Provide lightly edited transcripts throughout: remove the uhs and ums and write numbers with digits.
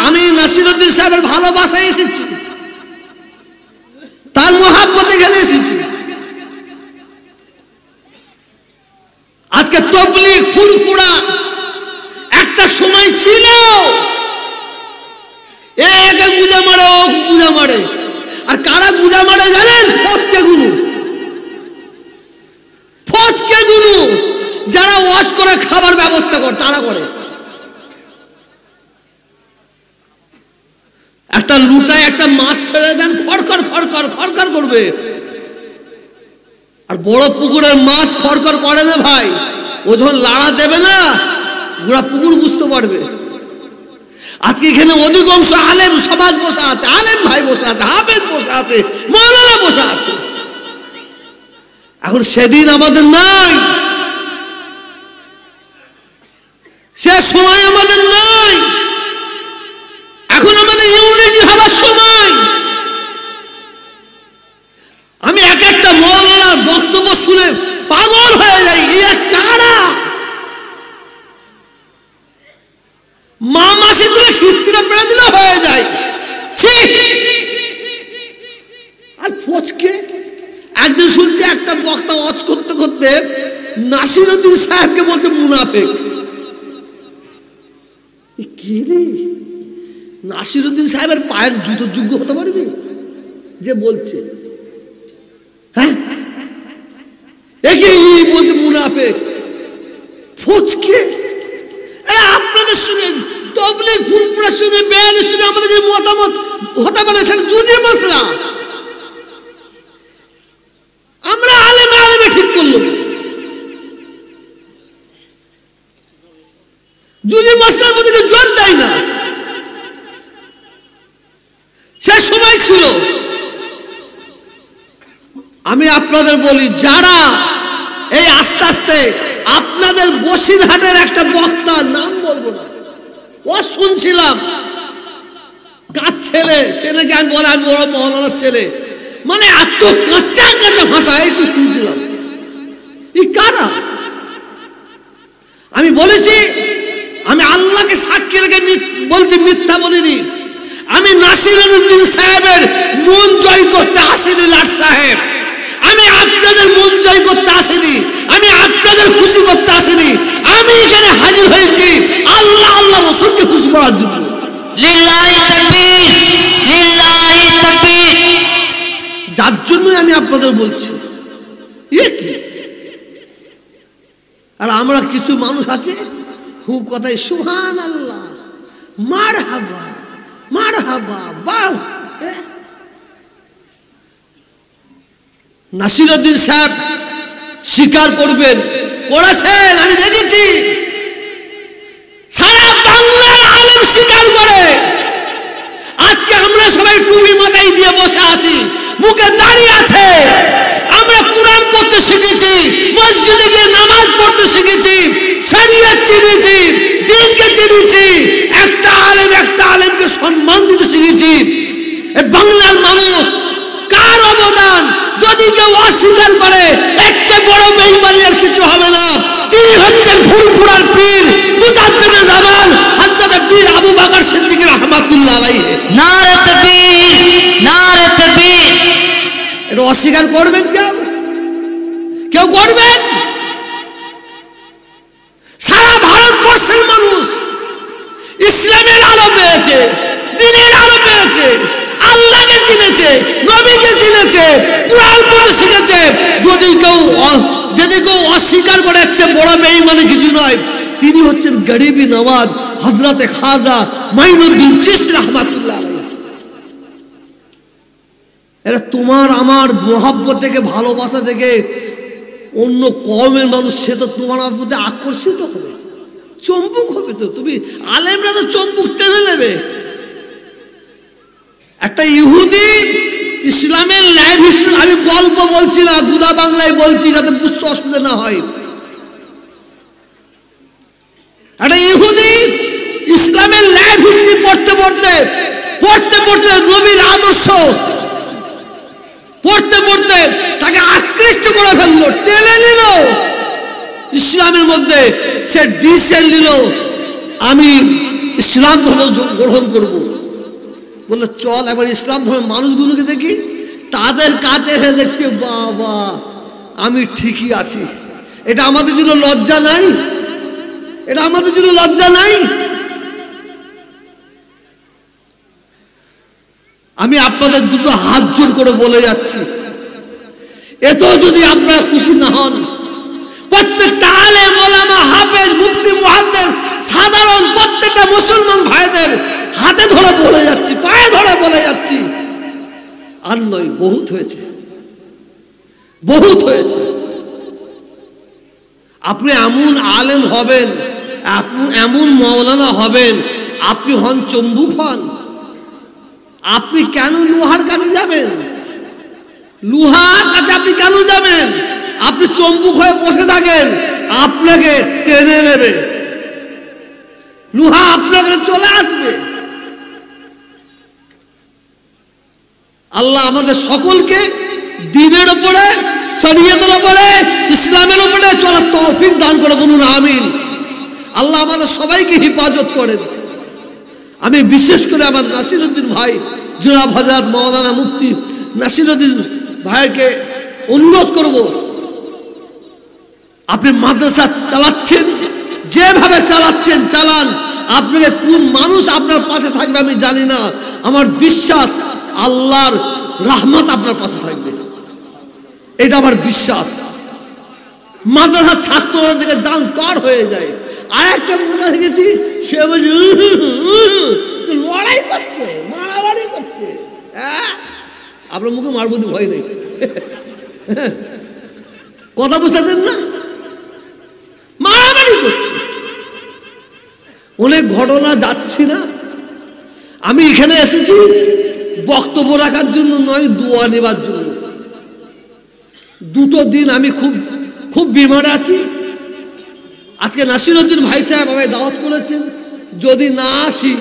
আমি নাসিরউদ্দিন সাহেবের ভালোবাসায় এসেছি, তার মোহাব্বতে এখানে এসেছি। আজকে তবলিগ ফুরফুরা একটা সময় ছিল, একে গুজা মারে, ও গুজা মারে। আর কারা গুজা মারে জানেন? ফজকে গুনু যারা ওয়াজ করে খাবার ব্যবস্থা করে, তারা করে। একটা লুটায় একটা মাছ ছেড়ে দেন, খড়খড় খড়খড় খড়খড় করবে। আর বড় পুকুরের মাছ খড়খড় করে না ভাই, ও যখন লাড়া দেবে না, গোড়া পুকুর বুঝতে পারবে। আজকে এখানে অধিকাংশ আলেম সমাজ বসে আছে, আলেম ভাই বসে আছে, হাফেজ বসে আছে, মাওলানা বসে আছে। এখন সেদিন আমাদের নাই, সে সময় আমাদের নাই। এখন আমাদের ইউনিটি হবার সময়। আমি এক একটা মাওলানার বক্তব্য শুনে পাগল হয়ে যাই। এরা কারা? মা মাসি তুলে খিস্তিরা পেড়ে দিলে হয়ে যায়। আর ফজকে একদিন শুনছি একটা বক্তা ওয়াজ করতে করতে নাসিরউদ্দিন সাহেবকে বলছে মুনাফিক। কি রে, নাসিরউদ্দিন সাহেবের পায়ের জুতোর যোগ্য হতে পারবি যে বলছে? হ্যাঁ, বলছে মুনাফিক। ফজকে আপনাদের সঙ্গে তবলিগ ফুরফুরার সঙ্গে বেয়ালের সঙ্গে আমাদের যে মতামত হতে পারে সেটা জুজি মশলা। আমরা আলেমে আলেমে ঠিক করলাম, জুজি মশলার মধ্যে জোর দেয় না। সে সময় ছিল। আমি আপনাদের বলি, যারা এই আস্তে আস্তে আপনাদের বসিরহাটের একটা বক্তা, নাম বলবো না, ও শুনছিলাম কার ছেলে, সে নাকি আমি বলে আমি বড় মহলার ছেলে, মানে এত কাঁচা কাঁচা ভাষা একটু শুনছিলাম। এই কারা? আমি বলেছি, আমি আল্লাহকে সাক্ষী রেখে বলছি, মিথ্যা বলিনি। আমি নাসিরউদ্দিন সাহেবের মন জয় করতে আসিনি লাট সাহেব, আমি আপনাদের মন জয় করতে আসিনি, আমি আপনাদের খুশি করতে আসিনি। আমি এখানে হাজির হয়েছি আল্লাহ আল্লাহ রাসূলকে খুশি করার জন্য। লিল্লাহি তাকবীর, লিল্লাহি তাকবীর। যার জন্য আমি আপনাদের বলছি। আর আমরা কিছু মানুষ আছে হু কথায় সুবহানাল্লাহ, মারহাবা মারহাবা, বাহ। নাসিরউদ্দিন সাহেব স্বীকার করবেন, করেছেন, আমি দেখেছি। সারা বাংলার আলেম স্বীকার করে। আজকে আমরা সবাই টুপি মাথায় দিয়ে বসে আছি, মুখে দাঁড়িয়ে আছে। আমরা কোরআন পড়তে শিখেছি, মসজিদে গিয়ে নামাজ পড়তে শিখেছি, শরীয়ত চিনেছি, দ্বীনকে চিনেছি, একটা আলেমকে সম্মান দিতে শিখেছি। বাংলার মানুষ কার অবদান যদি কেউ অস্বীকার করে, এর চেয়ে বড় বেঈমানি আর কিছু হবে না। তিনি হচ্ছেন ফুরফুরার পীর, মুজাদ্দিদে জামান হযরত পীর আবু বকর সিদ্দিক রাহমাতুল্লাহ আলাইহি। নারে তাকবীর, নারে তাকবীর। এটা অস্বীকার করবেন কেউ করবেন? সারা ভারতবর্ষের মানুষ ইসলামের আলো পেয়েছে, দ্বীনের আলো পেয়েছে, আল্লাহকে চিনেছে, নবীকে চিনেছে, কোরআন পড়তে শিখেছে। যদি কেউ অস্বীকার করে, একটা বড় বেঈমানি কিছু নয়। তিনি হচ্ছেন গরিবি নওয়াজ হযরতে খাজা মাইনুদ্দিন চিশতি রাহমাতুল্লাহ আলাইহি। এরা তোমার আমার মোহাব্বত থেকে, ভালোবাসা থেকে অন্য কওমের মানুষ সে তো তোমার প্রতি আকর্ষিত হবে, চম্বুক হবে। তো তুমি আলেমরা তো চম্বুক টেনে নেবে। একটা ইহুদি ইসলামের লাইফ হিস্ট্রি, আমি গল্প বলছি না, গুদা বাংলায় বলছি যাতে বুঝতে অসুবিধা না হয়। একটা ইহুদি ইসলামের লাইফ হিস্ট্রি পড়তে পড়তে নবীর আদর্শ পড়তে পড়তে তাকে আকৃষ্ট করে ফেললো, টেনে নিল ইসলামের মধ্যে। সে ডিসিশন নিল, আমি ইসলাম ধর্ম গ্রহণ করব। বললো চল একবার ইসলাম ধর্মের মানুষগুলোকে দেখি। তাদের কাছে এসে দেখছে বাবা আমি ঠিকই আছি। এটা আমাদের জন্য লজ্জা নাই? এটা আমাদের জন্য লজ্জা নাই? আমি আপনাদের দুটো হাত জোড় করে বলে যাচ্ছি, এতেও যদি আপনারা খুশি না হন, প্রত্যেকটা আলেম ওলামা হাফেজ মুফতি মুহাদ্দিস সাধারণ প্রত্যেকটা মুসলমান ভাইদের হাতে ধরে বলে যাচ্ছি, পায়ে ধরে বলে যাচ্ছি, আর নয়, বহুত হয়েছে, বহুত হয়েছে। আপনি এমন আলেম হবেন, আপনি এমন মাওলানা হবেন, আপনি হন চম্বুক হন। আপনি কেন লোহার কাছে যাবেন? লোহার কাছে আপনি কেন যাবেন? আপনি চম্বুক হয়ে বসে থাকেন, আপনাকে টেনে নেবে, লোহা আপনাকে চলে আসবে। আল্লাহ আমাদের সকলকে দ্বীনের উপরে, শরীয়তের উপরে, ইসলামের উপরে চলার তৌফিক দান করে, বলুন আমিন। আল্লাহ আমাদের সবাইকে হেফাজত করেন। আমি বিশেষ করে আমার নাসিরউদ্দিন ভাই, জনাব হযরত মাওলানা মুফতি নাসিরউদ্দিন ভাইকে অনুরোধ করব, আপনি মাদ্রাসা চালাচ্ছেন, যেভাবে চালাচ্ছেন চালান। আপনাকে কোন মানুষ আপনার পাশে থাকবে আমি জানি না, আমার বিশ্বাস আল্লাহর রহমত আপনার পাশে থাকবে, এটা আমার বিশ্বাস। মাদ্রাসার ছাত্রদের দিকে জান কার হয়ে যায়। আর একটা মনে দেখেছি, সে বলছে লড়াই করছে, মারামারি করছে। হ্যাঁ, আপনার মুখে মারবনি, ভয় নেই। কথা বুঝতেছেন না? মারামারি করছে। অনেক ঘটনা যাচ্ছি না, আমি এখানে এসেছি বক্তব্য রাখার জন্য নয়, দোয়া নেবার জন্য। দুটো দিন আমি খুব খুব বিমারে আছি। আজকে নাসিরউদ্দিন ভাই সাহেব আমায় দাওয়াত করেছেন, যদি না আসি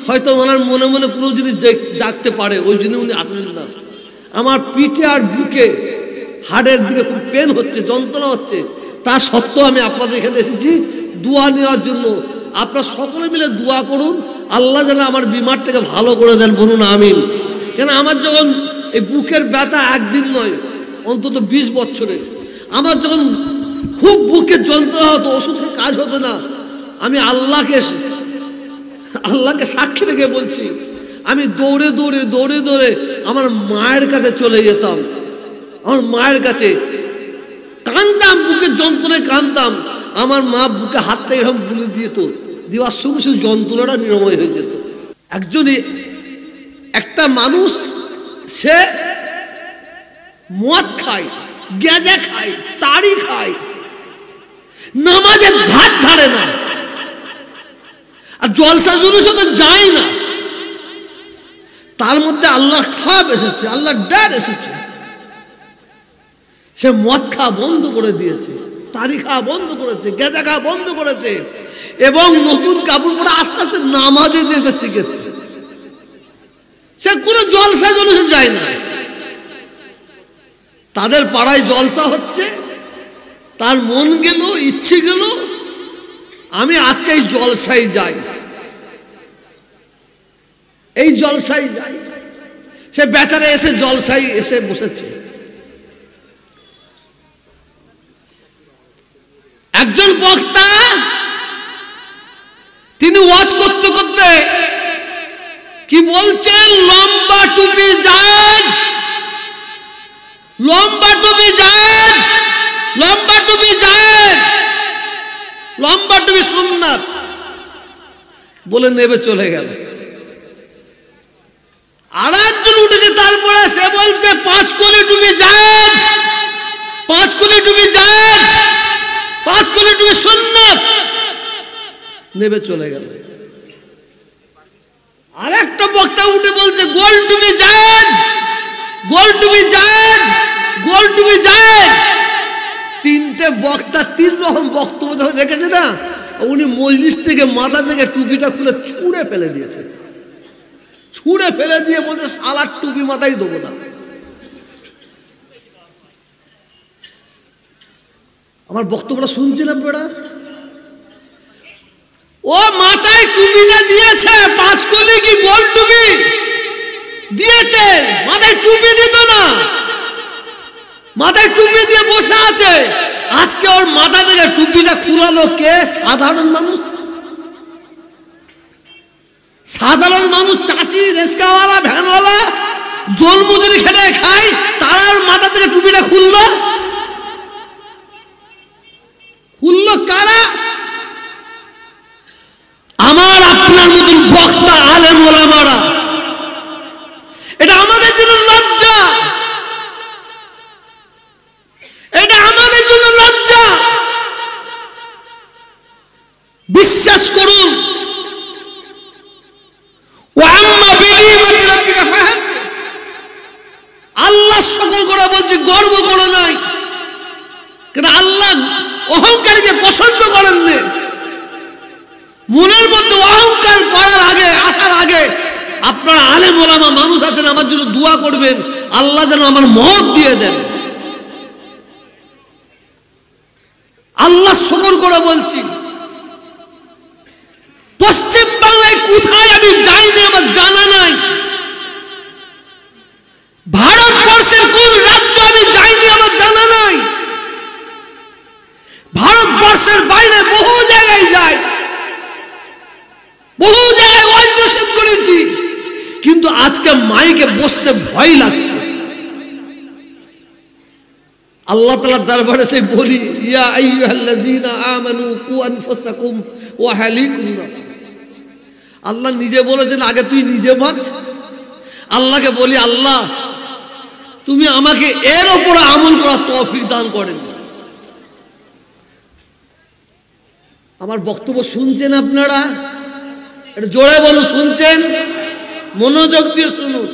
হয়তো ওনার মনে মনে কোনো জিনিস জাগতে পারে, ওই জন্য উনি আসলেন না। আমার পিঠে আর বুকে হাড়ের দিকে খুব পেন হচ্ছে, যন্ত্রণা হচ্ছে, তা সত্ত্বেও আমি আপনাদের এখানে এসেছি দোয়া নেওয়ার জন্য। আপনারা সকলে মিলে দোয়া করুন, আল্লাহ যেন আমার বিমারটাকে ভালো করে দেন, বলুন আমিন। কেন আমার যখন এই বুকের ব্যথা একদিন নয়, অন্তত 20 বছরের, আমার যখন খুব বুকের যন্ত্রণা হতো, ওষুধে কাজ হতো না, আমি আল্লাহকে সাক্ষী রেখে বলছি, আমি দৌড়ে দৌড়ে দৌড়ে দৌড়ে আমার মায়ের কাছে চলে যেতাম। আমার মায়ের কাছে কাঁদতাম, বুকের যন্ত্রণায় কাঁদতাম। আমার মা বুকে হাতটা এরকম বুলে দিত, দেওয়ার সঙ্গে সঙ্গে যন্ত্রণাটা নিরাময় হয়ে যেত। একটা মানুষ সে মদ খায়, গেঁজা খায়, তাড়ি খায়, নামাজের ধার ধারে না, আর জলসা জুলুসে তো যায় না। তার মধ্যে আল্লাহর খাপ এসেছে, আল্লাহর ডার এসেছে, সে মদ খাওয়া বন্ধ করে দিয়েছে, তাড়ি খাওয়া বন্ধ করেছে, গেঁজা খাওয়া বন্ধ করেছে, এবং নতুন কাপড় পরে আস্তে আস্তে নামাজে যেতে শিখেছে। সে কোনো জলসা জলসে যায় না। তাদের পাড়ায় জলসা হচ্ছে, তার মন গেল, ইচ্ছে গেল, আমি আজকে এই জলসাই যাই, এই জলসাই যাই। সে বেচারা এসে জলসাই এসে বসেছে। একজন বক্তা তিনি ওয়াজ করতে করতে কি বলছেন, লম্বা টুপি জায়েজ, লম্বা টুপি জায়েজ, লম্বা টুপি জায়েজ, লম্বা টুপি সুন্নাত বলে নেবে চলে গেল। আর একজন উঠেছে, তারপরে সে বলছে 5 কোণে টুপি জায়েজ, 5 কোণে টুপি জায়েজ, 5 কোণে টুপি সুন্নাত, নেবে চলে গেল। আর একটা বক্তা উঠে বলছে গোল টুপি জায়েজ, গোল টুপি জায়েজ, গোল টুপি জায়েজ। তিনটে বক্তা 3 রকম বক্তব্য যখন রেখেছে না, উনি মজলিস থেকে মাথা থেকে টুপিটা খুলে ছুঁড়ে ফেলে দিয়েছে, ছুঁড়ে ফেলে দিয়ে বলছে সালার টুপি মাথায় দেবো না। আমার বক্তব্যটা শুনছেন আপনারা? ও মাথায় টুপিটা দিয়েছে, পাঁচকলি কি গোল টুপি দিয়েছে, মাথায় টুপি দিত না, মাথায় টুপি দিয়ে বসে আছে। আজকে ওর মাথা থেকে টুপিটা খুলালো কে? সাধারণ মানুষ। সাধারণ মানুষ, চাষি, রিক্সাওয়ালা, ভ্যানওয়ালা, জন্মদিনে খেটে খায়, তারা ওর মাথা থেকে টুপিটা খুললো। খুললো কারা? আমার আপনার মতন বক্তা, আলেম ওলামারা। এটা আমাদের জন্য লজ্জা, এটা আমাদের জন্য লজ্জা। বিশ্বাস করুন, আল্লাহ সকল করে বলছি, গর্ব করো নাই, কিন্তু আল্লাহ অহংকারীকে পছন্দ করেন না। মনের মধ্যে অহংকার করার আগে, আসার আগে আপনারা আলেম ওলামা মানুষ আছেন, আমার জন্য দোয়া করবেন, আল্লাহ যেন আমার মত দিয়ে দেন। আল্লাহ সকল করে বলছি, পশ্চিম বাংলায় কোথায় আমি যাইনি, আমার জানা নাই। ভারতবর্ষের কোন রাজ্য আমি যাইনি, আমার জানা নাই। ভারতবর্ষের বাইরে বহু জায়গায় যাই, বহু জায়গায় ওয়াজ করেছি, কিন্তু আজকে মাইকে বসতে ভয় লাগছে। আল্লাহ তাআলার দরবারে সে বলি, ইয়া আইয়ুহাল্লাযীনা আমানু কু আনফুসাকুম ওয়া আহলিকুম। আল্লাহ নিজে বলেছেন, আগে তুই নিজে বাঁচ। আল্লাহকে বলি, আল্লাহ তুমি আমাকে এর উপরে আমল করার তৌফিক দান করেন। আমার বক্তব্য শুনছেন আপনারা? এটা জোরে বলো, শুনছেন? মনোযোগ দিয়ে শুনুন।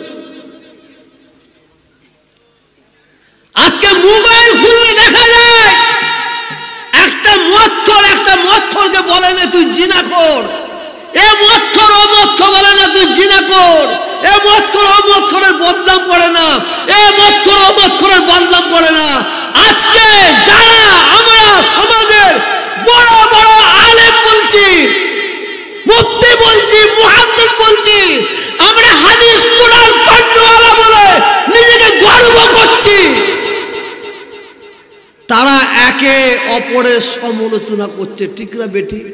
আজকে মোবাইল খুলে দেখা যায় একটা মদখোরকে বলে না তুই জিনাখোর, এ মদখোর ও মদখোর বলে না তুই জিনাখোর, এ মদখোর ও মদখোরের বদনাম করে না, এ মদখোর ও মদখোরের বদনাম করে না। আজকে যারা আমরা সমাজের বড় বড় আলেম বলছি, মুফতি বলছি, মুহাদ্দিস বলছি, আমরা হাদিস কোরআন পড়নেওয়ালা বলে নিজেকে গর্ব করছি, তারা একে অপরের সমালোচনা করছে। ঠিক না বেঠিক?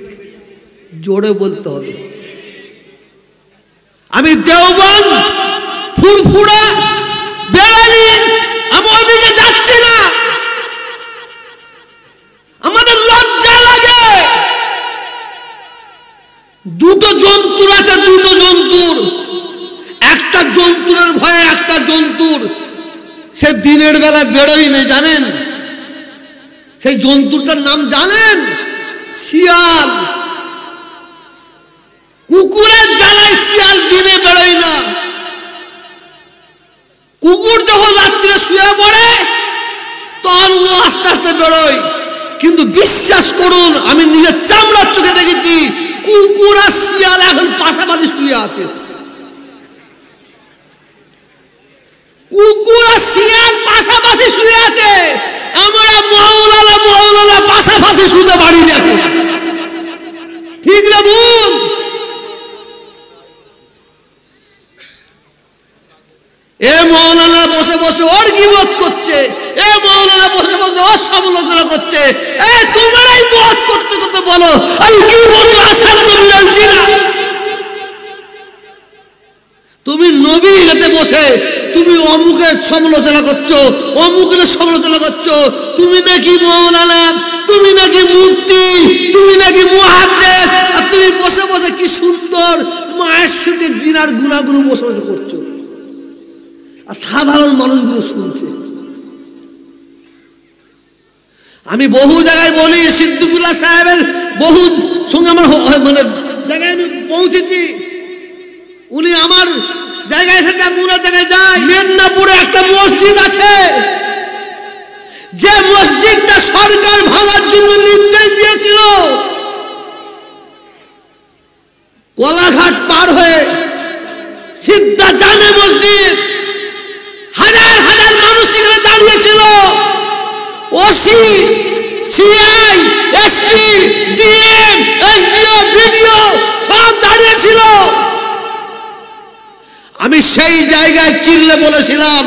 জোরে বলতে হবে। আমি দেওবন্দ, ফুরফুরা, বেড়ালি, আমি ওদিকে যাচ্ছি না। আমাদের লজ্জা লাগে। দুটো জন্তুর আছে, দুটো জন্তুর, একটা জন্তুরের ভয়ে একটা জন্তুর সে দিনের বেলা বেরোই না, জানেন? সেই জন্তুটার নাম জানেন? শিয়াল। কুকুরের জ্বালায় শিয়াল দিনে বেরোয় না। কুকুর যখন রাত্রে শুয়ে পড়ে তখন ও আস্তে আস্তে বেরোয়। কিন্তু বিশ্বাস করুন, আমি নিজের চামড়ার চোখে দেখেছি কুকুর আর শিয়াল এখন পাশাপাশি শুয়ে আছে। কুকুর আর শিয়াল পাশাপাশি শুয়ে আছে। আমরা মৌলানা পাশাপাশি শুতে পারি না। ঠিক না ভুল? এ মৌলানা বসে বসে ওর গীবত করছে, এ মৌলানা বসে বসে ওর সমালোচনা করছে। এ তোমরাই তো আজ করতে করতে বলো আমি কি বলবো, আসাধ্য বিড়াল জিনা। তুমি নবী হাতে বসে তুমি অমুকের সমালোচনা করছো, অমুকের সমালোচনা করছো। তুমি নাকি মৌলানা, তুমি নাকি মুফতি, তুমি নাকি মুহাদ্দিস, আর তুমি বসে বসে কি সুন্দর মায়ের সাথে জিনার গুনাহগুলো বসে বসে করছো, আর সাধারণ মানুষগুলো শুনছে। আমি বহু জায়গায় বলি, সিদ্দিকুল্লাহ সাহেবের বহু সঙ্গে আমার মানে জায়গায় আমি পৌঁছেছি। উনি আমার জায়গায় এসেছে, আমি ওনার জায়গায় যাই। মেদিনীপুরে একটা মসজিদ আছে, যে মসজিদটা সরকার ভাঙার জন্য নির্দেশ দিয়েছিল। কোলাঘাট পার হয়ে সিদ্ধা জামে মসজিদ, হাজার হাজার মানুষ এখানে দাঁড়িয়েছিল। OC, CI, SP, DM, SDO, BDO আমি সেই জায়গায় চিল্লে বলেছিলাম,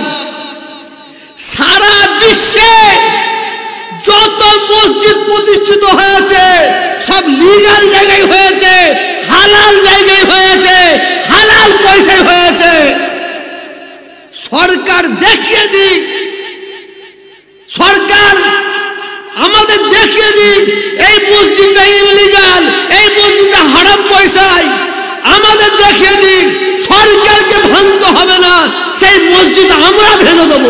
সারা বিশ্বে যত মসজিদ প্রতিষ্ঠিত হয়েছে সব লিগ্যাল জায়গায় হয়েছে, হালাল জায়গায় হয়েছে, হালাল পয়সায় হয়েছে। সরকার দেখিয়ে দিক, সরকার আমাদের দেখিয়ে দিক এই মসজিদটা ইললিগাল, এই মসজিদটা হারাম পয়সায়। আমাদের দেখিয়ে দিক, সরকারকে ভাঙতে হবে না, সেই মসজিদ আমরা ভেঙে দেব।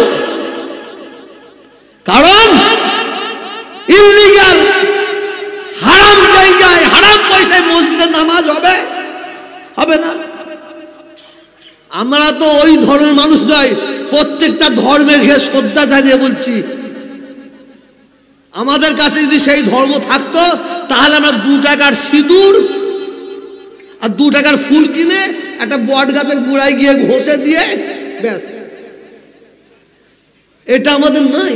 কারণ ইললিগাল হারাম জায়গায় হারাম পয়সায় মসজিদে নামাজ হবে হবে না। আমরা তো ওই ধর্মের মানুষ নয়, প্রত্যেকটা ধর্মে ঘিরে শ্রদ্ধা জানিয়ে বলছি, আমাদের কাছে যদি সেই ধর্ম থাকতো তাহলে আমরা 2 টাকার সিঁদুর আর 2 টাকার ফুল কিনে একটা বট গাছের গোড়ায় গিয়ে ঘষে দিয়ে ব্যাস। এটা আমাদের নাই।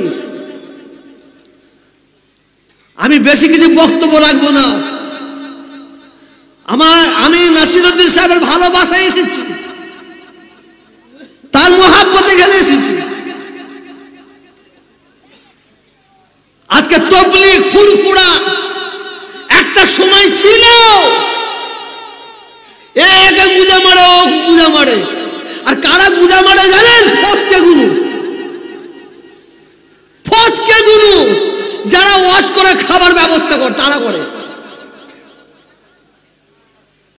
আমি বেশি কিছু বক্তব্য রাখবো না। আমি নাসিরউদ্দিন সাহেবের ভালোবাসায় এসেছি, তার মহাব্বতে এখানে এসেছি। আজকে তবলিগ ফুরফুরা একটা সময় ছিল, একে গুজা মারে, ও গুজা মারে। আর কারা গুজা মারে জানেন? ফচকে গুরু, যারা ওয়াজ করে খাবার ব্যবস্থা করে তারা করে।